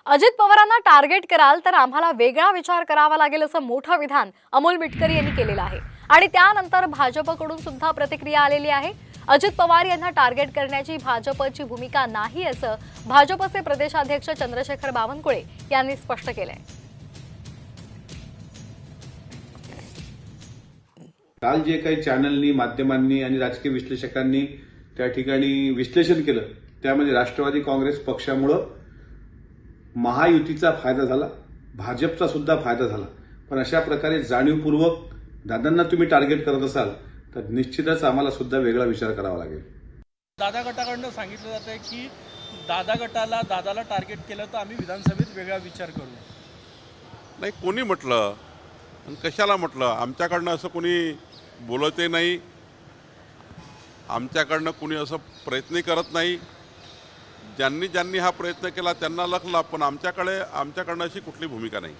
अजित पवारांना टार्गेट कराल तर आम्हाला वेगळा विचार करावा लागेल असं मोठं विधान अमोल मिटकरी यांनी केलेलं आहे आणि त्यानंतर भाजपकडून सुद्धा प्रतिक्रिया आलेली आहे। अजित पवार यांना टार्गेट करण्याची भाजपची भूमिका नाही असं भाजपचे प्रदेशाध्यक्ष चंद्रशेखर बावनकुळे यांनी स्पष्ट केलंय। काल जे काही चॅनलनी माध्यमांनी आणि राजकीय विश्लेषकांनी त्या ठिकाणी विश्लेषण केलं त्यामध्ये राष्ट्रवादी काँग्रेस पक्षामुळे महायुतीचा फायदा झाला, भाजपचा सुद्धा फायदा झाला। पण अशा प्रकारे जाणीवपूर्वक दादांना तुम्ही टार्गेट करत असाल तर निश्चितच आम्हाला सुद्धा वेगळा विचार करावा लागेल। दादा गटाकडून सांगितलं जातंय की दादाला टार्गेट केलं तर आम्ही विधानसभेत वेगळा विचार करू। नाही, कोणी म्हटलं आणि कशाला म्हटलं? आमच्याकडनं असं कोणी बोलतही नाही, आमच्याकडनं कोणी असं प्रयत्न करत नाही। ज्यांनी हा प्रयत्न केला त्यांना लखला, पण आमच्याकडनं अशी कुठली भूमिका नाही।